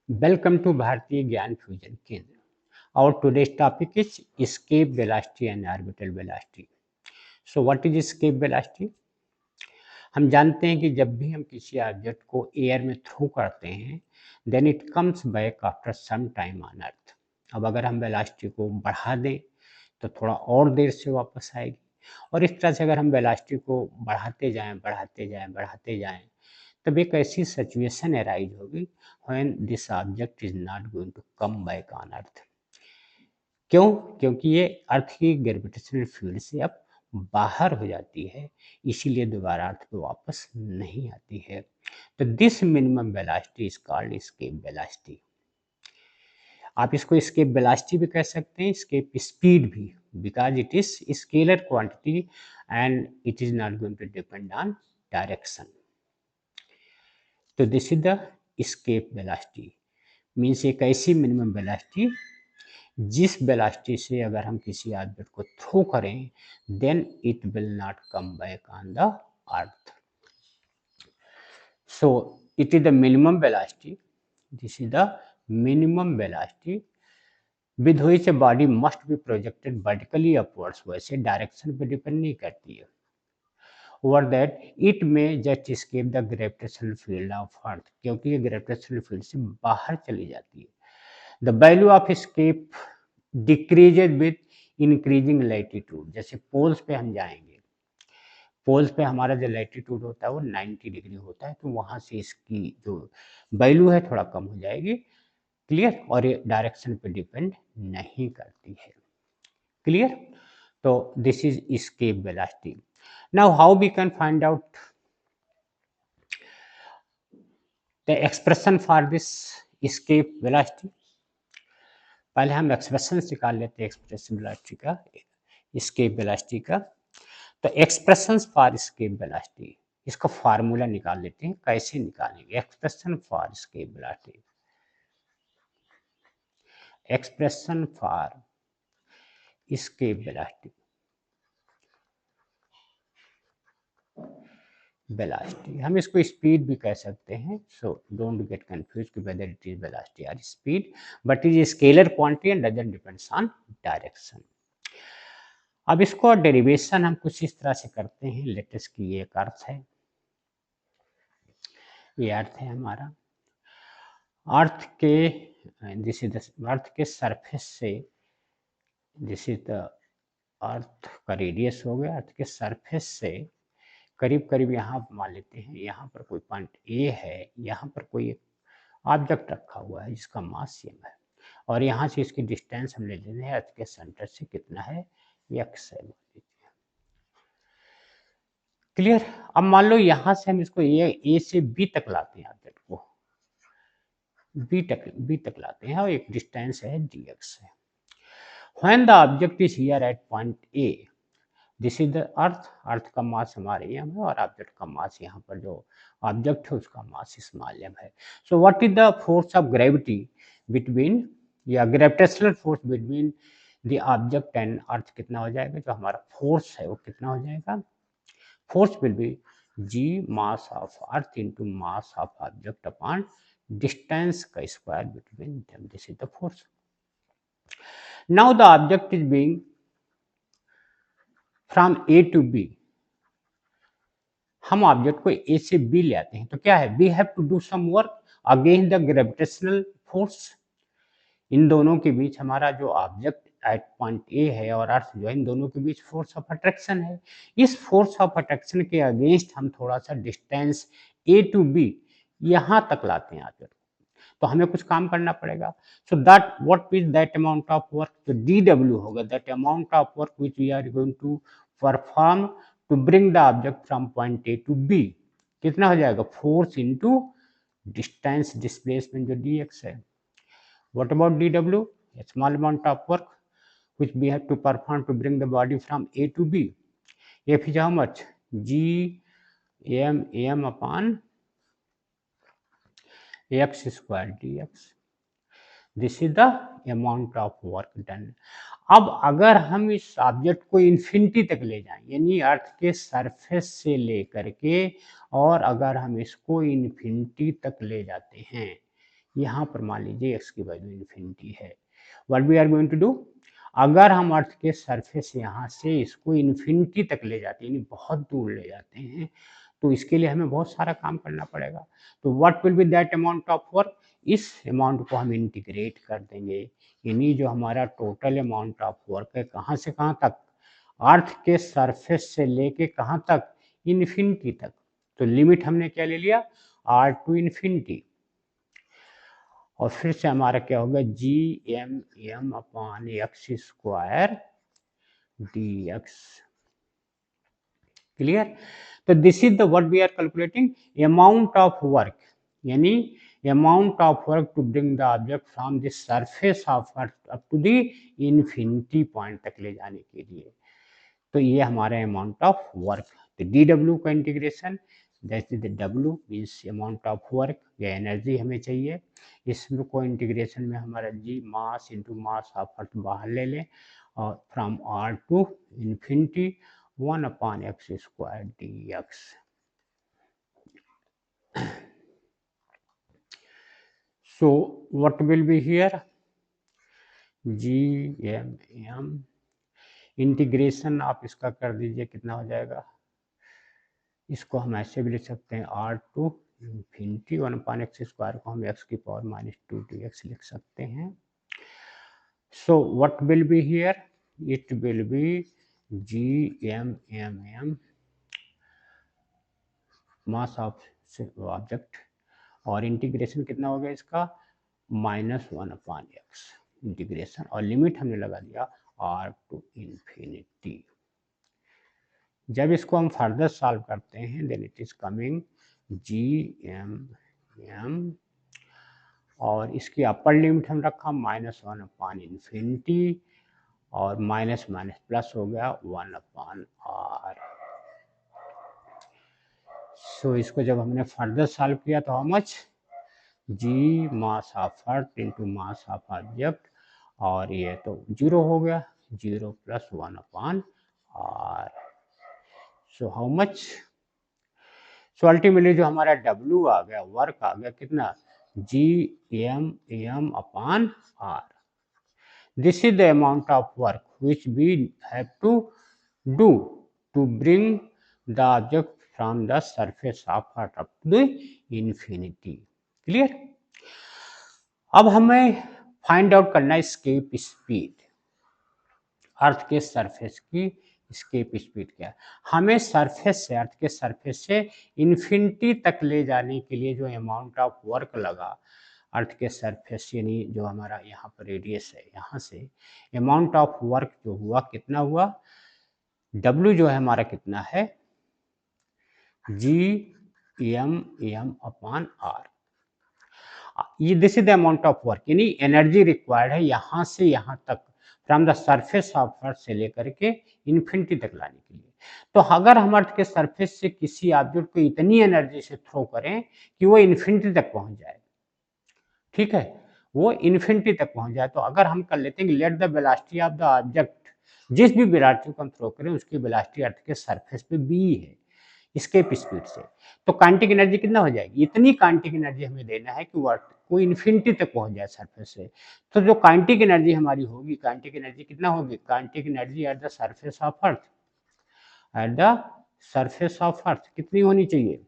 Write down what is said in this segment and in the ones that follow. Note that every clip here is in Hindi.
Welcome to Bharatiya Gyan Fusion Kendra. Our today's topic is escape velocity and orbital velocity. So what is escape velocity? हम जानते हैं कि जब भी हम किसी ऑब्जेक्ट को एयर में थ्रो करते हैं then it comes back after some time on earth. अब अगर हम वेलोसिटी को बढ़ा दें तो थोड़ा और देर से वापस आएगी, और इस तरह से अगर हम वेलोसिटी को बढ़ाते जाएं तब एक ऐसी सिचुएशन अराइज होगी when this object is not going to come back on earth. क्यों? क्योंकि ये अर्थ की ग्रेविटेशनल फील्ड से अब बाहर हो जाती है, इसीलिए दोबारा अर्थ पे वापस नहीं आती है। तो this minimum velocity is called escape velocity. आप इसको एस्केप वेलोसिटी भी कह सकते हैं, एस्केप स्पीड भी, because it is scalar quantity and it is not going to depend on direction. तो this is the escape velocity, means एक ऐसी मिनिमम वेलोसिटी जिस वेलोसिटी से अगर हम किसी ऑब्जेक्ट को थ्रो करें then it will not come back on the earth. So it is the minimum velocity, this is the minimum velocity with which a body must be projected vertically upwards. वैसे डायरेक्शन पे डिपेंड नहीं करती है, ओवर दैट इट में just escape the gravitational field of earth, क्योंकि ये ग्रेविटेशनल फील्ड से बाहर चली जाती है। The value of escape decreases with increasing latitude. जैसे पोल्स पे हम जाएंगे, पोल्स पे हमारा जो लैटिट्यूड होता है वो 90 डिग्री होता है, तो वहां से इसकी जो वैल्यू है थोड़ा कम हो जाएगी। क्लियर? और ये डायरेक्शन पे डिपेंड नहीं करती है। क्लियर? तो this is escape velocity. Now how we can find out the expression for this escape velocity? पहले हम एक्सप्रेशन निकाल लेते हैं एक्सप्रेशन वेलोसिटी का, एस्केप वेलोसिटी का। तो एक्सप्रेशन फॉर एस्केप वेलोसिटी, इसका फार्मूला निकाल लेते हैं। कैसे निकालेंगे expression for escape velocity? Expression for escape velocity, velocity हम इसको स्पीड भी कह सकते हैं, सो डोंट गेट कंफ्यूज कि वेदर इट इज वेलोसिटी और speed, but is scalar quantity and doesn't depends on direction. अब इसको डेरिवेशन हम कुछ इस तरह से करते हैं। लेटेस्ट की ये एक अर्थ है, ये अर्थ है हमारा। अर्थ के दिस इज अर्थ के सरफेस से, दिस इज द अर्थ का रेडियस हो गया। अर्थ के सरफेस से करीब करीब यहाँ मान लेते हैं, यहाँ पर कोई पॉइंट ए है, यहाँ पर कोई ऑब्जेक्ट रखा हुआ है जिसका मास m है, और यहाँ से इसकी डिस्टेंस हम ले लेते हैं अर्थ के सेंटर से कितना है, x है मान लीजिए। क्लियर? अब मान लो यहाँ से हम इसको ए से बी तक लाते हैं, ऑब्जेक्ट को बी तक लाते हैं, और एक डिस्टेंस है dx है। When the object is here at point A, this is the earth. Earth का मास हमारे एम है और ऑब्जेक्ट का मास, यहाँ पर जो ऑब्जेक्ट है उसका मास स्मॉल एम है। So what is the force of gravity between, या gravitational force between the object and earth कितना हो जाएगा? जो हमारा फोर्स है वो कितना हो जाएगा? Force will be g mass of earth into mass of object upon distance का square between them. This is the force. Now the object is being from A to B. हम ऑब्जेक्ट को ए से बी ले आते हैं, तो क्या है, we have to do some work against the gravitational force. इन दोनों के बीच हमारा जो ऑब्जेक्ट एट पॉइंट ए है और अर्थ जो है, इन दोनों के बीच फोर्स ऑफ अट्रैक्शन है। इस फोर्स ऑफ अट्रैक्शन के अगेंस्ट हम थोड़ा सा डिस्टेंस ए टू बी यहाँ तक लाते हैं ऑब्जेक्ट, तो हमें कुछ काम करना पड़ेगा। So that what is that amount of work? तो DW होगा that amount of work which we are going to perform to bring the object from point A to B. कितना हो जाएगा? फोर्स इनटू डिस्टेंस डिस्प्लेसमेंट जो dx है। What about DW? Small amount of work which we have to perform to bring the body from A to B. F is how much? G am upon x square dx. This is the amount of work done. अब अगर हम इस ऑब्जेक्ट को इन्फिनिटी तक ले जाएं, यानी अर्थ के सरफेस से लेकर के, और अगर हम इसको इन्फिनिटी तक ले जाते हैं, यहाँ पर मान लीजिए एक्स की वैल्यू इन्फिनिटी है। What we are going to do, अगर हम अर्थ के सरफेस यहाँ से इसको इन्फिनिटी तक ले जाते हैं, यानी बहुत दूर ले जाते हैं, तो इसके लिए हमें बहुत सारा काम करना पड़ेगा। तो what will be that amount of work, इस अमाउंट को हम इंटीग्रेट कर देंगे, यानी जो हमारा टोटल अमाउंट ऑफ वर्क है कहाँ से कहाँ तक, अर्थ के सरफेस से लेके कहाँ तक, इन्फिनिटी तक। तो लिमिट हमने क्या ले लिया, आर टू इन्फिनिटी, और फिर से हमारा क्या होगा, G M M upon X square D X. Clear. तो this is the what we are calculating, amount of work, यानी amount of work to bring the object from the surface of earth up to the infinity point तक ले जाने के लिए। तो ये हमारा अमाउंट ऑफ वर्क। तो डी डब्ल्यू का integration, that is the W means amount of work या एनर्जी हमें चाहिए। इसमें को इंटीग्रेशन में हमारा जी मास इंटू मास ऑफ अर्थ बाहर ले लें, और from r to infinity 1 upon x square dx. So what will be here, gm integration आप इसका कर दीजिए, कितना हो जाएगा, इसको हम ऐसे भी लिख सकते हैं, r to infinity 1 upon x square को हम x की पावर -2 dx लिख सकते हैं। So what will be here, it will B gm mass of object, और इंटीग्रेशन कितना हो गया इसका, -1 अपॉन एक्स इंटीग्रेशन, और लिमिट हमने लगा दिया आर टू इन्फिनिटी। जब इसको हम फर्दर सॉल्व करते हैं, then it is coming gm, और इसकी अपर लिमिट हम रखा -1 अपॉन इन्फिनिटी, और माइनस माइनस प्लस हो गया 1 अपॉन आर। सो इसको जब हमने फर्दर सॉल्व किया तो how much, G mass of earth into mass of object, और ये तो 0 हो गया, 0 + 1 upon r. So how much, so ultimately जो हमारा W आ गया, वर्क आ गया कितना, gm upon r. This is the amount of work which we have to do to bring the object from the surface of earth up to infinity. Clear. अब हमें फाइंड आउट करना है एस्केप स्पीड, अर्थ के सरफेस की एस्केप स्पीड क्या है। हमें सरफेस से, अर्थ के सरफेस से इन्फिनिटी तक ले जाने के लिए जो अमाउंट ऑफ वर्क लगा अर्थ के सरफेस, यानी जो हमारा यहाँ पर रेडियस है, यहाँ से अमाउंट ऑफ वर्क जो हुआ कितना हुआ, W जो है हमारा कितना है, gm अपॉन आर। ये this is the amount of work, यानी एनर्जी रिक्वायर्ड है यहाँ से यहाँ तक, फ्रॉम द सरफेस ऑफ अर्थ से लेकर के इन्फिनिटी तक लाने के लिए। तो अगर हम अर्थ के सरफेस से किसी ऑब्जेक्ट को इतनी एनर्जी से थ्रो करें कि वो इन्फिनिटी तक पहुंच जाए, ठीक है, वो इन्फिनिटी तक पहुंच जाए, तो अगर हम कर लेते हैं let the velocity of the object, जिस भी वेलोसिटी को हम थ्रो करें उसकी वेलोसिटी अर्थ के सरफेस पे b है एस्केप स्पीड से, तो काइनेटिक एनर्जी कितना हो जाएगी, इतनी काइनेटिक एनर्जी हमें देना है कि वो कोई इन्फिनिटी तक पहुंच जाए सरफेस से। तो जो काइनेटिक एनर्जी हमारी होगी, काइनेटिक एनर्जी कितना होगी, kinetic energy at the surface of earth, at the surface of अर्थ कितनी होनी चाहिए,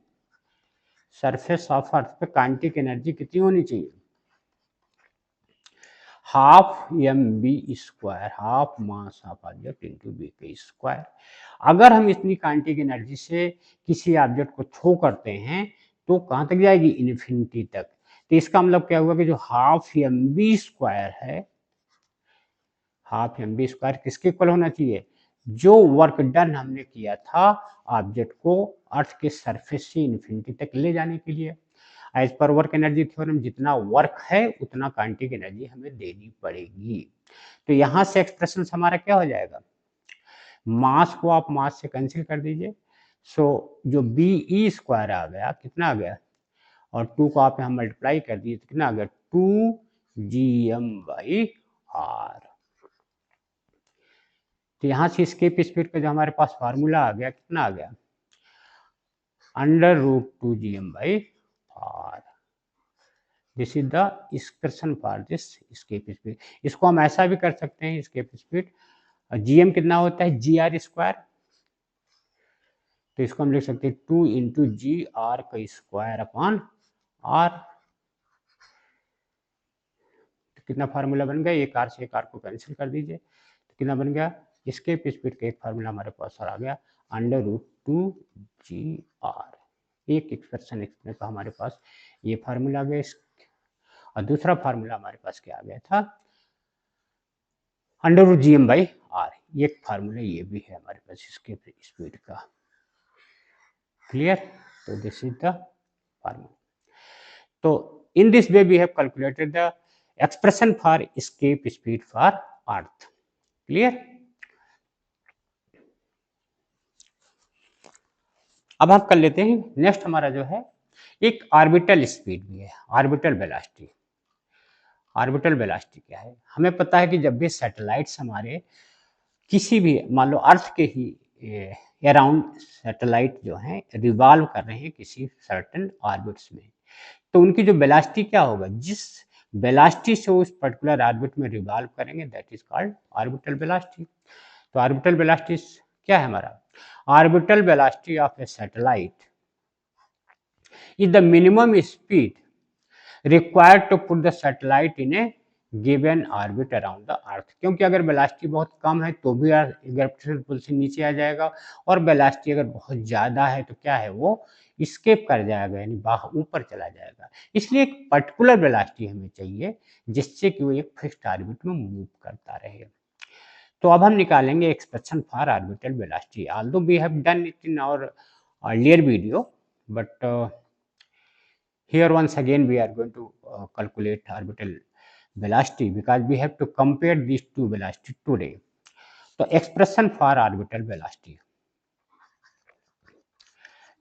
सरफेस ऑफ अर्थ पे काइनेटिक एनर्जी कितनी होनी चाहिए, half mv², half mass of object into v के स्क्वायर। अगर हम इतनी काइनेटिक एनर्जी से किसी ऑब्जेक्ट को थ्रो करते हैं तो कहाँ तक जाएगी, इन्फिनिटी तक। तो इसका मतलब क्या हुआ कि जो हाफ mv² है, हाफ mv² किसके इक्वल होना चाहिए, जो वर्क डन हमने किया था ऑब्जेक्ट को अर्थ के सरफेस से इन्फिनिटी तक ले जाने के लिए। एज पर वर्क एनर्जी थ्योरम, जितना वर्क है उतना काइनेटिक एनर्जी हमें देनी पड़ेगी। तो यहाँ से एक्सप्रेशन हमारा क्या हो जाएगा, मास को आप मास से कैंसिल कर दीजिए, सो जो be² आ गया, कितना आ गया, और 2 को आप यहाँ मल्टीप्लाई कर दीजिए, कितना आ गया, 2gm/r। तो यहाँ से एस्केप स्पीड का जो हमारे पास फार्मूला आ गया, कितना आ गया, √2gm/r। This is the expression for this escape speed. इसको हम ऐसा भी कर सकते हैं, एस्केप स्पीड जीएम कितना होता है, जी आर स्क्वायर, तो इसको हम लिख सकते हैं 2 इंटू जी आर का स्क्वायर अपॉन आर। तो कितना फार्मूला बन गया, एक आर से एक आर को कैंसिल कर दीजिए, तो कितना बन गया, एस्केप स्पीड का एक फार्मूला हमारे पास और आ गया अंडर रूट 2 जी आर। एक एक्सप्रेशन एक्सप्रेशन का हमारे पास ये फार्मूला आ गया, और दूसरा फार्मूला हमारे पास क्या आ गया था, under root G M by r. एक फार्मूला ये भी है हमारे पास इसके स्पीड का। क्लियर, तो दिस इज द फार्मूला। तो in this way we have calculated the expression for escape speed for earth. Clear. अब हम कर लेते हैं नेक्स्ट, हमारा जो है एक ऑर्बिटल स्पीड भी है, ऑर्बिटल वेलोसिटी। ऑर्बिटल वेलोसिटी क्या है, हमें पता है कि जब भी सैटेलाइट्स हमारे किसी भी, मान लो अर्थ के ही अराउंड सैटेलाइट जो हैं रिवॉल्व कर रहे हैं किसी सर्टेन ऑर्बिट्स में, तो उनकी जो वेलोसिटी क्या होगा, जिस वेलोसिटी से उस पर्टिकुलर ऑर्बिट में रिवॉल्व करेंगे that is called orbital velocity. तो ऑर्बिटल वेलोसिटी क्या है हमारा, orbital velocity of A satellite is the minimum speed required to put the satellite in a given orbit around the earth। क्योंकि अगर वेलोसिटी बहुत कम है तो भी ग्रेविटेशनल पुल से नीचे आ जाएगा, और वेलोसिटी अगर बहुत ज़्यादा है तो क्या है, वो स्केप कर जाएगा, यानी बाहर ऊपर चला जाएगा। इसलिए एक पर्टिकुलर वेलोसिटी हमें चाहिए जिससे कि वो एक फिक्स्ड ऑर्बिट में मूव करता रहे। तो अब हम निकालेंगे expression for orbital velocity. Although we have done it in our earlier video, but here once again we are going to calculate orbital velocity because we have to compare these two velocity today. So expression for orbital velocity,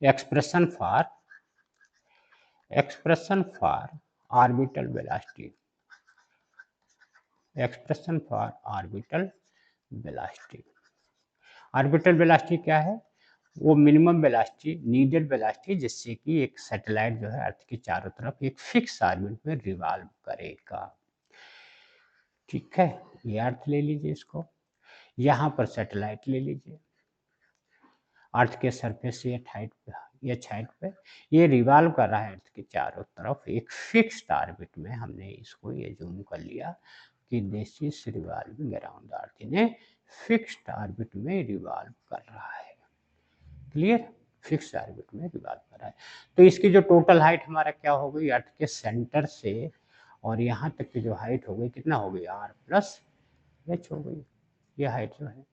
expression for orbital velocity, expression for orbital velocity। Orbital velocity क्या है, वो मिनिमम वेलोसिटी, नीडेड वेलोसिटी जिससे कि एक सैटेलाइट जो है अर्थ के चारों तरफ एक फिक्स ऑर्बिट में रिवॉल्व करेगा। ठीक है, ये अर्थ ले लीजिए, इसको यहाँ पर सैटेलाइट ले लीजिए, अर्थ के सरफेस से ये हाइट पे ये रिवॉल्व कर रहा है अर्थ के चारों तरफ एक फिक्स्ड ऑर्बिट में। हमने इसको ये जूम कर लिया कि this is revolving around the earth, इन्हें फिक्स्ड ऑर्बिट में रिवॉल्व कर रहा है। क्लियर, फिक्स्ड ऑर्बिट में रिवॉल्व कर रहा है। तो इसकी जो टोटल हाइट हमारा क्या हो गई, अर्थ के सेंटर से और यहाँ तक की जो हाइट हो गई, कितना हो गई, आर प्लस एच हो गई। ये हाइट जो है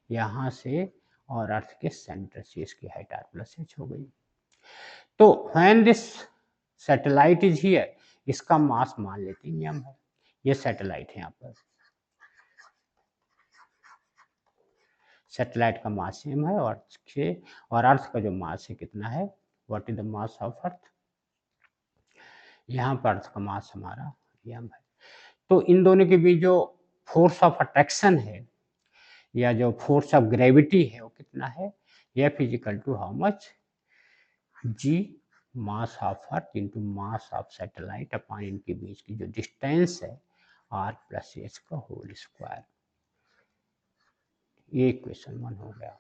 यहाँ से और अर्थ के सेंटर से इसकी हाइट आर प्लस एच हो गई। तो when this satellite is here, इसका मास मान लेते हैं एम है, ये सैटेलाइट है, यहाँ पर सैटेलाइट का मास एम है, और अर्थ का जो मास है कितना है, what is the mass of अर्थ, यहाँ पर अर्थ का मास हमारा एम है। तो इन दोनों के बीच जो फोर्स ऑफ अट्रैक्शन है या जो फोर्स ऑफ ग्रेविटी है वो कितना है, F is equal to how much, G mass of earth into mass of satellite upon इनके बीच की जो डिस्टेंस है आर प्लस एच का होल स्क्वायर। ये इक्वेशन 1 हो गया।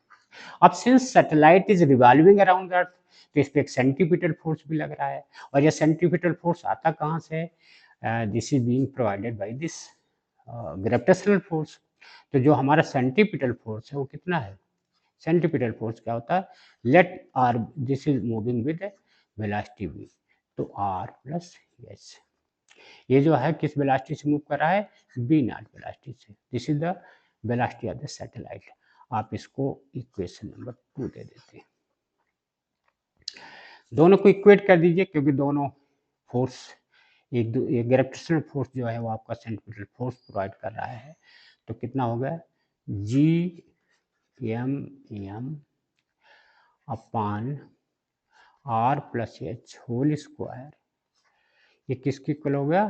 अब since satellite is revolving around earth, तो इस पे एक सेंट्रीपिटल फोर्स भी लग रहा है, और ये सेंट्रीपिटल फोर्स आता कहाँ से, this is being provided by this gravitational force. तो जो हमारा सेंट्रीपिटल फोर्स है वो कितना है, सेंट्रीपिटल फोर्स क्या होता है, let r this is moving with velocity v, तो r प्लस एच, ये जो है किस वेलोसिटी से मूव कर रहा है, v नॉट वेलोसिटी से। This is the velocity of the satellite. आप इसको इक्वेशन नंबर 2 दे देते हैं, दोनों को इक्वेट कर दीजिए, क्योंकि दोनों फोर्स एक ग्रेविटेशनल फोर्स जो है वो आपका सेंट्रीपिटल फोर्स प्रोवाइड कर रहा है। तो कितना हो गया, G M m upon r plus h whole square, ये किसके इक्वल हो गया,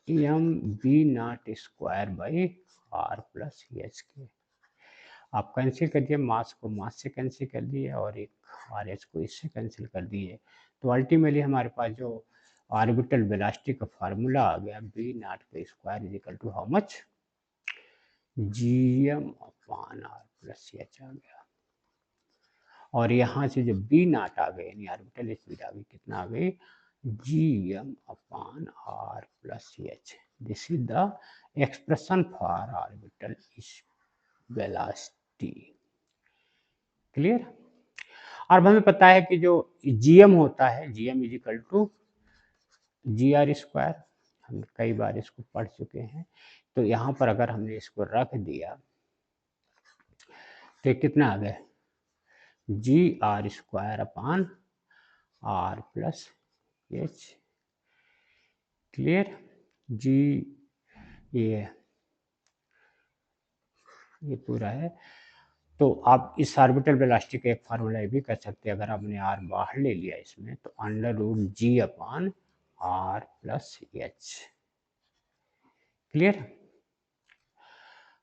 m v naught square by r plus h के। आप कैंसिल कर दिए, मास को मास से कैंसिल कर दिए और एक आर एच को इससे कैंसिल कर दिए, तो अल्टीमेटली हमारे पास जो ऑर्बिटल वेलोसिटी का फार्मूला आ गया बी नॉट का square is equal to how much, gm upon r plus h आ गया। और यहाँ से जब बी नॉट आ गए यानी ऑर्बिटल स्पीड आ गई, कितना आ गई, gm upon r plus h। This is the expression for orbital velocity. Clear. और हमें पता है कि जो gm होता है, gm is equal to gr square, हम कई बार इसको पढ़ चुके हैं। तो यहाँ पर अगर हमने इसको रख दिया तो कितना आ गया, gr square upon r plus h। Clear. जी ये पूरा है। तो आप इस ऑर्बिटल वेलोसिटी का एक फार्मूला भी कर सकते हैं, अगर आपने r बाहर ले लिया इसमें तो under root g upon r plus h। Clear,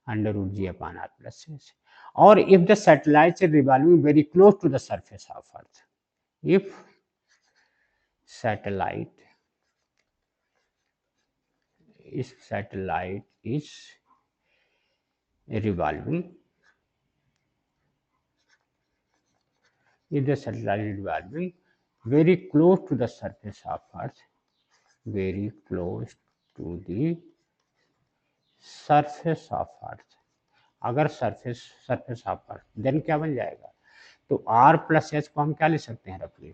under root g upon r plus h। और if the satellites are revolving very close to the surface of earth, if satellite is revolving, if the satellite is revolving very close to the surface of earth, very close to the surface of earth, अगर surface of earth, then क्या बन जाएगा, तो r प्लस h को हम क्या ले सकते हैं रफली,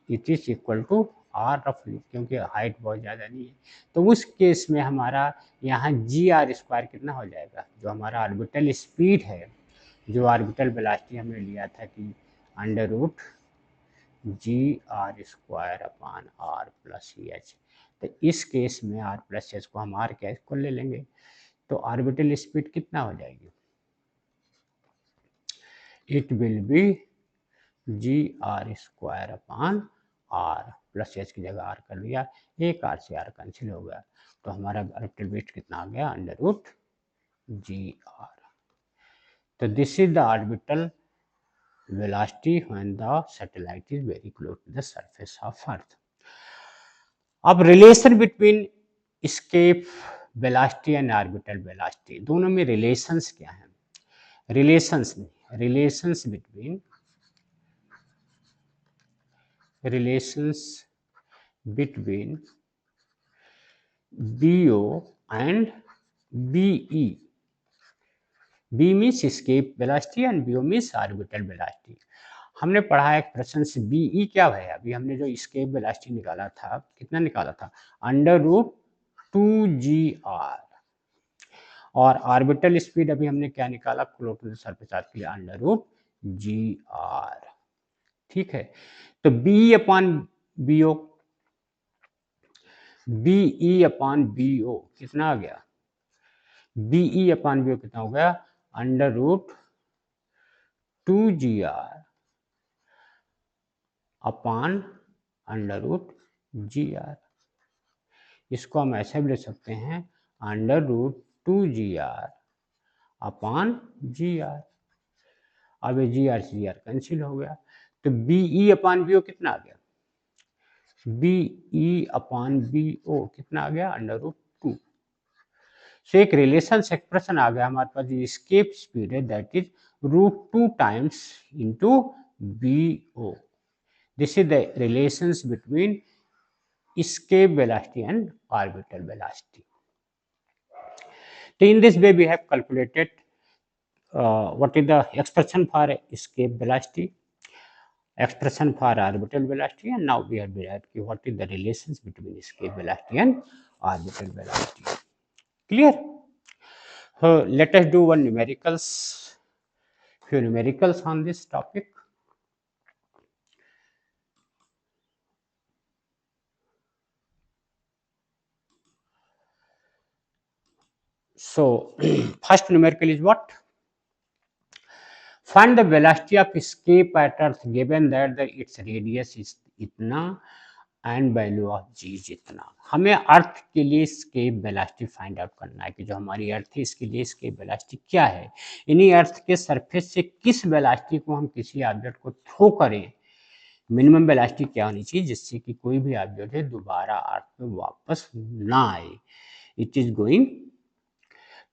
it is equal to r रफली, क्योंकि हाइट बहुत ज़्यादा नहीं है। तो उस केस में हमारा यहाँ जी आर स्क्वायर कितना हो जाएगा, जो हमारा ऑर्बिटल स्पीड है, जो ऑर्बिटल वेलोसिटी हमने लिया था कि under root G R square upon R plus H. तो इस केस में आर प्लस एच को हम आर क्या को ले लेंगे, तो ऑर्बिटल स्पीड कितना हो जाएगी, it will be G R square upon R plus H की जगह आर कर लिया, एक आर से आर कैंसिल हो गया, तो हमारा ऑर्बिटल वेट कितना आ गया, अंडर रूट जी आर। तो this is the orbital velocity when the satellite is very close to the surface of earth. अब relation between escape velocity and orbital velocity, दोनों में रिलेशंस क्या है, relations between BO and BE, B means escape velocity and BO means orbital velocity। हमने पढ़ा एक प्रश्न से BE क्या है, अभी हमने जो escape velocity निकाला था, कितना निकाला था, अंडर रूट 2GR, और ऑर्बिटल स्पीड अभी हमने क्या निकाला, close to the surface of के लिए अंडर रूट GR। ठीक है, तो BE upon BO, BE upon BO कितना आ गया, BE अपॉन BO कितना हो गया, under root 2GR upon under root GR। इसको हम ऐसे भी ले सकते हैं, under root 2GR upon GR। अब ये GR से GR कैंसिल हो गया, तो BE अपॉन BO कितना आ गया, BE अपॉन BO कितना आ गया, अंडर रूट 2। सो एक रिलेशन एक्सप्रेशन आ गया हमारे पास, एस्केप स्पीड है that is root 2 times into BO। This is the relations between escape velocity and orbital velocity. So in this way we have calculated what is the expression for escape velocity, expression for orbital velocity, and now we have derived what is the relations between escape velocity and orbital velocity. Clear? So let us do one few numericals on this topic. So first numerical is what? Find the velocity of escape at Earth given that its radius is इतना and value of g is इतना। हमें अर्थ के लिए escape velocity फाइंड आउट करना है कि जो हमारी अर्थ है इसके लिए escape velocity क्या है, यानी अर्थ के सरफेस से किस वेलोसिटी को हम किसी ऑब्जेक्ट को थ्रो करें मिनिमम वेलोसिटी क्या होनी चाहिए जिससे कि कोई भी ऑब्जेक्ट है दोबारा अर्थ पे वापस ना आए। It is going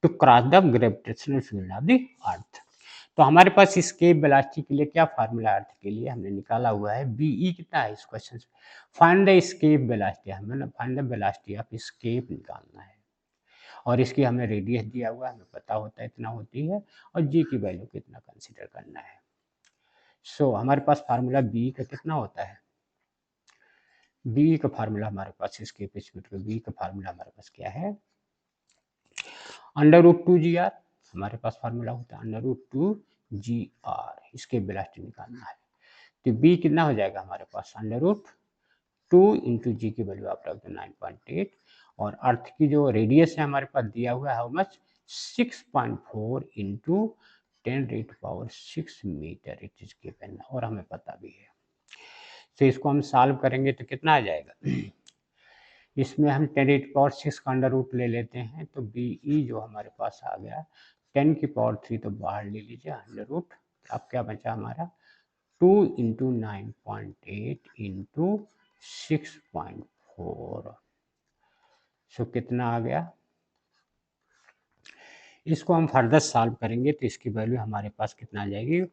to cross the gravitational field of the earth. तो हमारे पास स्केप वेलोसिटी के लिए क्या फार्मूला अर्थ के लिए हमने निकाला हुआ है, बीई कितना है इस क्वेश्चन से, फाइंड द स्केप वेलोसिटी, हमें find the velocity of escape निकालना है और इसकी हमें रेडियस दिया हुआ है, हमें पता होता है इतना होती है और जी की वैल्यू कितना कंसीडर करना है। सो हमारे पास फार्मूला बी का कितना होता है, बी का फार्मूला हमारे पास स्केप स्पीड का बी का फार्मूला हमारे पास क्या है, √2 GR हमारे पास फार्मूला होता है √2 GR, इसके वेलोसिटी निकालना है। तो बी कितना हो जाएगा हमारे पास, √2 इंटू जी की वैल्यू आप रख दो 9.8 और अर्थ की जो रेडियस है हमारे पास दिया हुआ है how much 6.4 into 10⁻⁶ metre it is given और हमें पता भी है। तो इसको हम सॉल्व करेंगे तो कितना आ जाएगा, इसमें हम 10⁻⁶ का अंडर रूट ले लेते हैं तो बीई जो हमारे पास आ गया 10⁻³ तो बाहर ले लीजिए अंडर रूट, अब क्या बचा हमारा 2 इंटू 9.8 इंटू 6.4, सो कितना आ गया। इसको हम फर्दर सॉल्व करेंगे तो इसकी वैल्यू हमारे पास कितना आ जाएगी,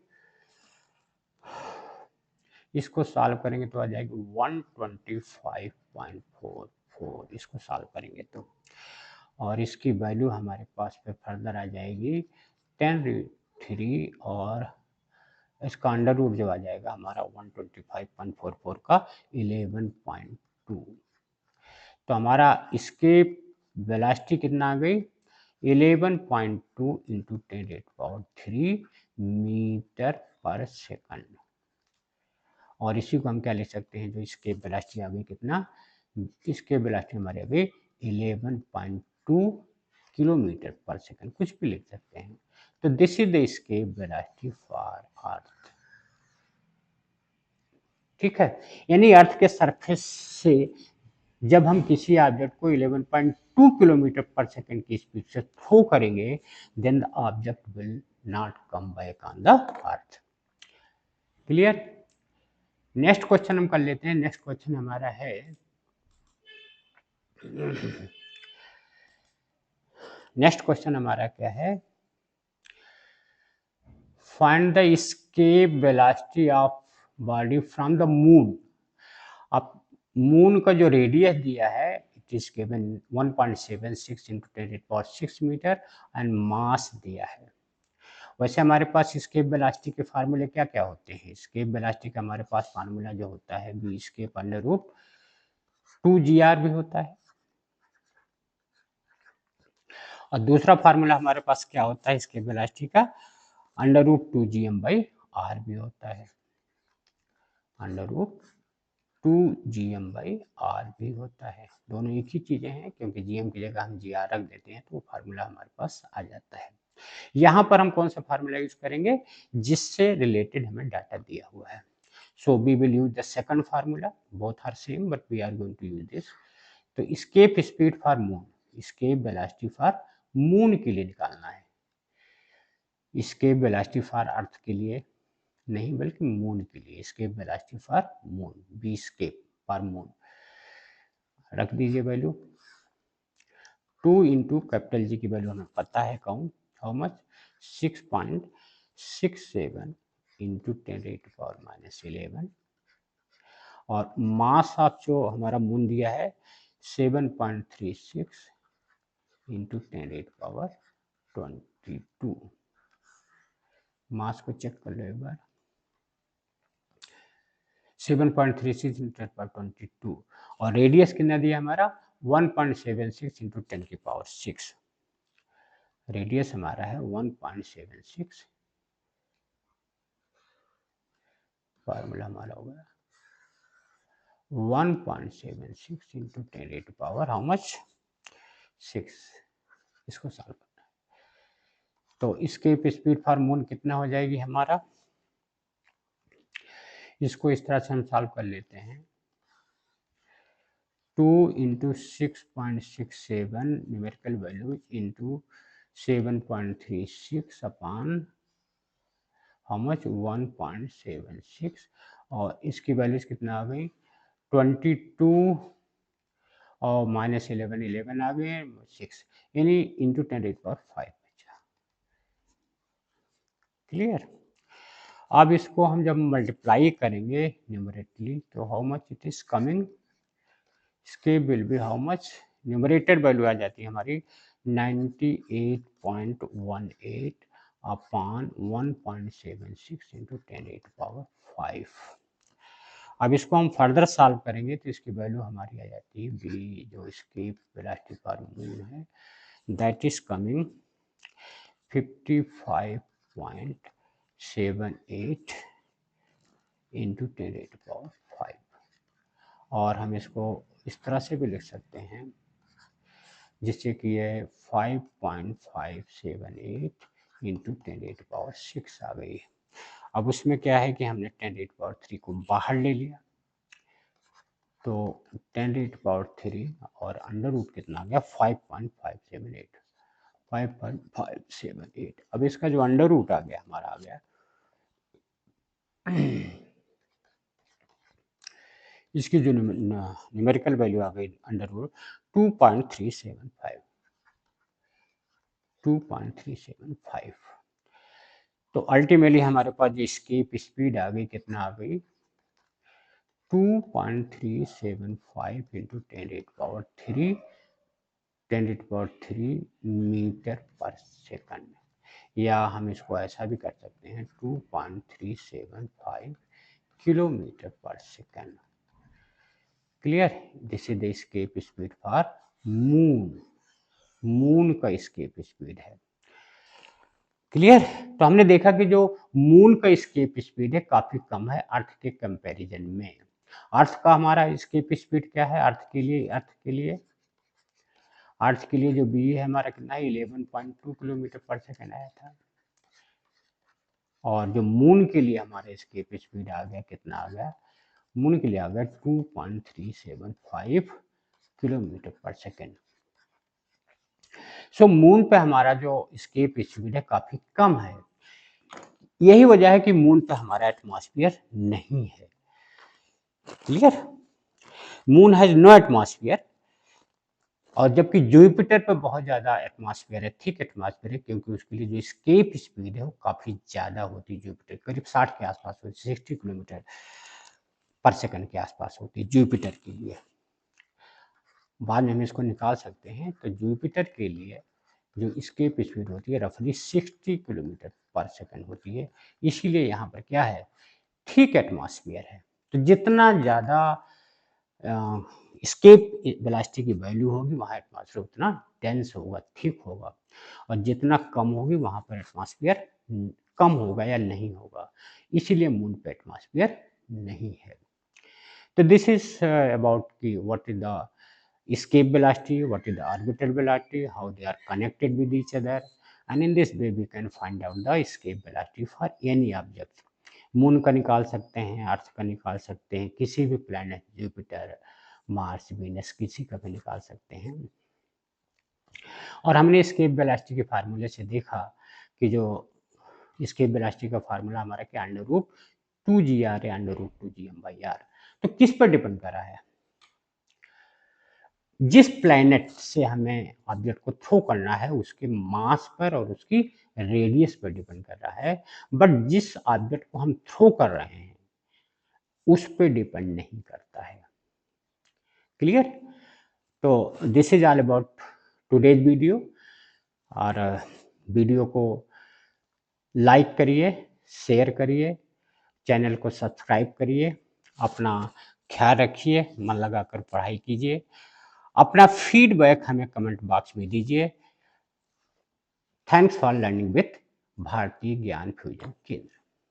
इसको सॉल्व करेंगे तो आ जाएगी 125.44, इसको सॉल्व करेंगे तो, और इसकी वैल्यू हमारे पास पे फर्दर आ जाएगी 10⁻³ और इसका अंडर रूट जो आ जाएगा हमारा 125.44 का 11.2, तो हमारा इसके वेलोसिटी कितना आ गई 11.2 इंटू 10⁻³ मीटर पर सेकंड, और इसी को हम क्या लिख सकते हैं, जो इसके वेलोसिटी आ गई कितना, इसके वेलोसिटी हमारे अभी 11.2 किलोमीटर पर सेकंड, कुछ भी लिख सकते हैं। तो this is the escape velocity for earth, ठीक है। यानी अर्थ के सरफेस से जब हम किसी ऑब्जेक्ट को 11.2 किलोमीटर पर सेकंड की स्पीड से थ्रो करेंगे then the object will not come back on the earth. Clear. Next question हम कर लेते हैं। नेक्स्ट क्वेश्चन हमारा है नेक्स्ट क्वेश्चन हमारा क्या है, find the escape velocity of body from the moon. अब मून का जो रेडियस दिया है it is given 1.76 into 10⁻⁶ metre and mass दिया है। वैसे हमारे पास स्केप वेलोसिटी के फार्मूले क्या क्या होते हैं, स्केप वेलोसिटी का हमारे पास फार्मूला जो होता है बी स्केप √2 GR भी होता है, और दूसरा फार्मूला हमारे पास क्या होता है स्केप वेलोसिटी का √2GM/r भी होता है, √2GM/r भी होता है। दोनों एक ही चीजें हैं क्योंकि GM की जगह हम GR रख देते हैं तो वो फार्मूला हमारे पास आ जाता है। यहाँ पर हम कौन सा फार्मूला यूज करेंगे जिससे रिलेटेड हमें डाटा दिया हुआ है। So we will use the second formula, both are same but we are going to use this. तो escape speed for moon, escape velocity for moon के लिए निकालना है, escape वेलोसिटी फॉर अर्थ के लिए नहीं बल्कि मून के लिए, escape velocity for moon, v escape for moon रख दीजिए वैल्यू 2 इंटू कैपिटल जी की वैल्यू हमें पता है काउंट हाउ मच 6.67 इंटू 10⁻⁻11 और मास ऑफ जो हमारा मून दिया है 7.36 इंटू 10⁻22। मास को चेक कर लो एक बार, 7.36 इंटू 10⁻22 और रेडियस कितना दिया हमारा 1.76 इंटू 10⁻6, रेडियस हमारा है 1.76, फार्मूला हमारा होगा 1.76 इंटू 10⁻⁶ हाउ मच 6, इसको सॉल्व करना है। तो इसके स्पीड फॉर मून कितना हो जाएगी हमारा, इसको इस तरह से हम सॉल्व कर लेते हैं 2 into 6.67 numerical value into 7.36 upon how much 1.76 और इसकी वैल्यूज कितना आ गई 22 और -11 11 आ गए 6 यानी इंटू 10⁵ बचा। क्लियर। अब इसको हम जब मल्टीप्लाई करेंगे न्यूमरेटली तो how much it is coming, इसके will be how much, numerator value आ जाती है हमारी 98.18 अपॉन 1.76 इंटू 10⁵ अब इसको हम फर्दर सॉल्व करेंगे तो इसकी वैल्यू हमारी आ जाती है बी, जो इसकी वेलोसिटी फॉर मून है, दैट इज कमिंग 55.78 इंटू 10⁵ और हम इसको इस तरह से भी लिख सकते हैं जिससे कि ये 5.578 इंटू 10⁵ आ गई। अब उसमें क्या है कि हमने 10⁵ को बाहर ले लिया तो 10⁵ और अंडर रूट कितना आ गया 5.578 अब इसका जो अंडर रूट आ गया हमारा आ गया इसकी जो न्यूमेरिकल वैल्यू आ गई अंडर रूट 2.375 तो अल्टीमेटली हमारे पास जो एस्केप स्पीड आ गई कितना आ गई 2.375 इंटू 10⁵ मीटर पर सेकंड, या हम इसको ऐसा भी कर सकते हैं 2.375 किलोमीटर पर second. Clear. This is the escape speed for moon, moon का एस्केप स्पीड है। क्लियर। तो हमने देखा कि जो मून का एस्केप स्पीड है काफी कम है अर्थ के कंपैरिजन में। अर्थ का हमारा एस्केप स्पीड क्या है अर्थ के लिए जो बी है हमारा कितना है 11.2 किलोमीटर पर सेकंड आया था, और जो मून के लिए हमारा एस्केप स्पीड आ गया कितना आ गया, मून के लिए आ गया 2.375 किलोमीटर पर सेकंड। सो मून पे हमारा जो एस्केप स्पीड है काफी कम है, यही वजह है कि मून पे हमारा एटमॉस्फेयर नहीं है। Clear. Moon has no atmosphere, और जबकि जुपिटर पे बहुत ज़्यादा एटमॉस्फेयर है, थिक एटमॉस्फेयर है, क्योंकि उसके लिए जो एस्केप स्पीड है वो काफ़ी ज़्यादा होती है। जुपिटर करीब 60 के आसपास होती है, 60 किलोमीटर पर सेकंड के आसपास होती है जुपिटर के लिए। बाद में हम इसको निकाल सकते हैं। तो जुपिटर के लिए जो एस्केप स्पीड होती है रफली 60 किलोमीटर पर सेकंड होती है, इसीलिए यहाँ पर क्या है थिक एटमॉस्फेयर है। तो जितना ज़्यादा एस्केप वेलोसिटी की वैल्यू होगी वहाँ एटमॉस्फेयर उतना डेंस होगा, थिक होगा, और जितना कम होगी वहाँ पर एटमॉस्फेयर कम होगा या नहीं होगा, इसीलिए मून पे एटमॉस्फेयर नहीं है। तो दिस इज अबाउट की what is the escape velocity, what is the orbital velocity, how they are connected with each other, and in this way we can find out the escape velocity for any object. Moon का निकाल सकते हैं, अर्थ का निकाल सकते हैं, किसी भी प्लैनेट जुपिटर मार्स वीनस किसी का भी निकाल सकते हैं। और हमने एस्केप वेलोसिटी के फार्मूले से देखा कि जो एस्केप वेलोसिटी का फार्मूला हमारा क्या √2gr है, √2gm/r। तो किस पर डिपेंड कर रहा है, जिस प्लैनेट से हमें ऑब्जेक्ट को थ्रो करना है उसके मास पर और उसकी रेडियस पर डिपेंड कर रहा है, बट जिस ऑब्जेक्ट को हम थ्रो कर रहे हैं उस पर डिपेंड नहीं करता है। क्लियर। तो this is all about today's video, और वीडियो को लाइक करिए, शेयर करिए, चैनल को सब्सक्राइब करिए, अपना ख्याल रखिए, मन लगाकर पढ़ाई कीजिए, अपना फीडबैक हमें कमेंट बॉक्स में दीजिए। थैंक्स फॉर लर्निंग विथ भारतीय ज्ञान फ्यूजन केंद्र।